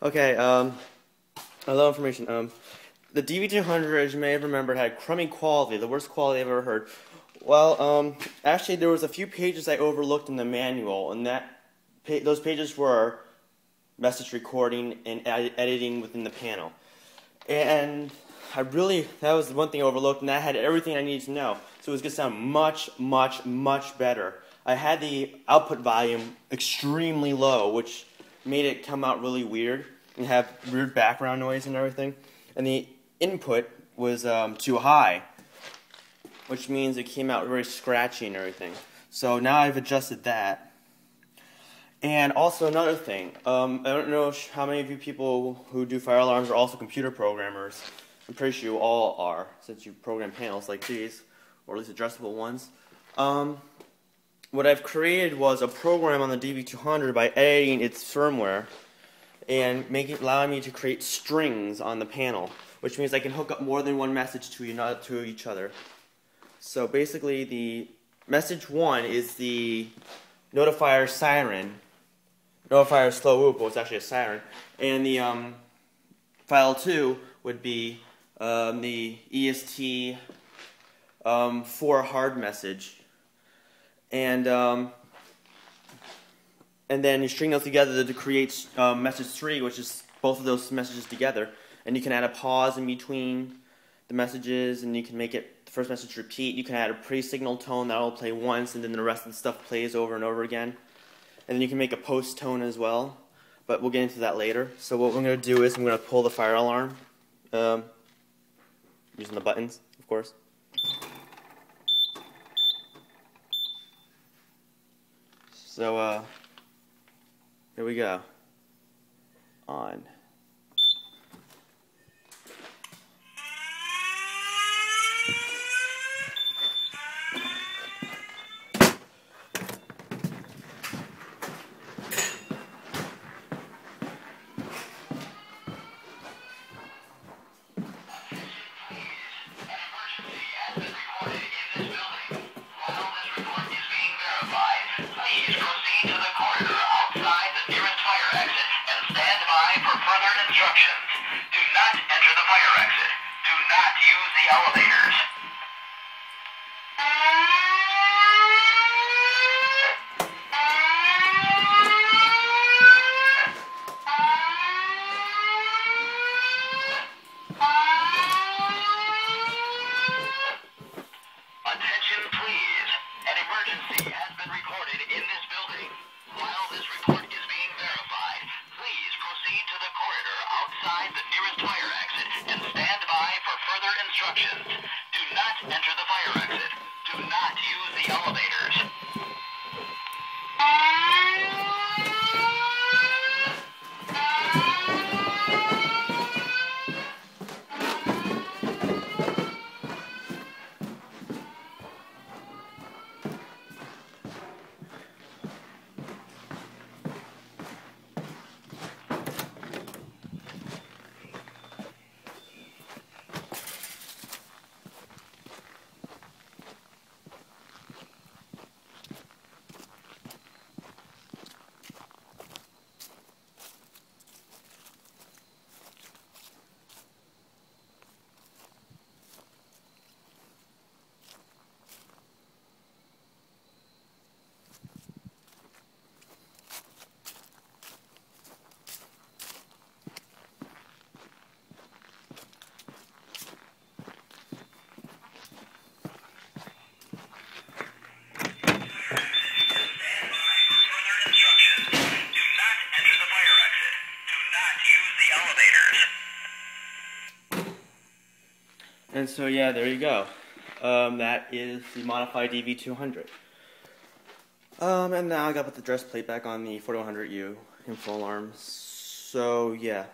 Okay, a little information. The DV-200, as you may have remembered, had crummy quality, the worst quality I've ever heard. Well, actually, there was a few pages I overlooked in the manual, and those pages were message recording and editing within the panel. And that was the one thing I overlooked, and that had everything I needed to know. So it was going to sound much, much, much better. I had the output volume extremely low, which made it come out really weird and have weird background noise and everything. And the input was too high, which means it came out very scratchy and everything. So now I've adjusted that. And also another thing, I don't know how many of you people who do fire alarms are also computer programmers. I'm pretty sure you all are, since you program panels like these, or at least addressable ones. What I've created was a program on the DV-200 by editing its firmware and allowing me to create strings on the panel, which means I can hook up more than one message to each other. So basically, the message 1 is the notifier siren. Notifier slow whoop, but it's actually a siren. And the file 2 would be the EST 4 hard message. And then you string those together to create message 3, which is both of those messages together. And you can add a pause in between the messages, and you can make the first message repeat. You can add a pre-signal tone that will play once, and then the rest of the stuff plays over and over again. And then you can make a post tone as well, but we'll get into that later. So what we're going to do is I'm going to pull the fire alarm, using the buttons, of course. So, here we go. On. Please proceed to the corridor outside the nearest fire exit and stand by for further instructions. Do not enter the fire exit. Do not use the elevators. Attention, please. An emergency has been recorded in this building. While this report is being verified, please proceed to the corridor outside the nearest fire exit and stand by for further instructions. Do not enter the fire exit. Do not use the elevators. And so yeah, there you go. That is the modified DV-200. And now I got to put the dress plate back on the 4100U InfoAlarm. So yeah.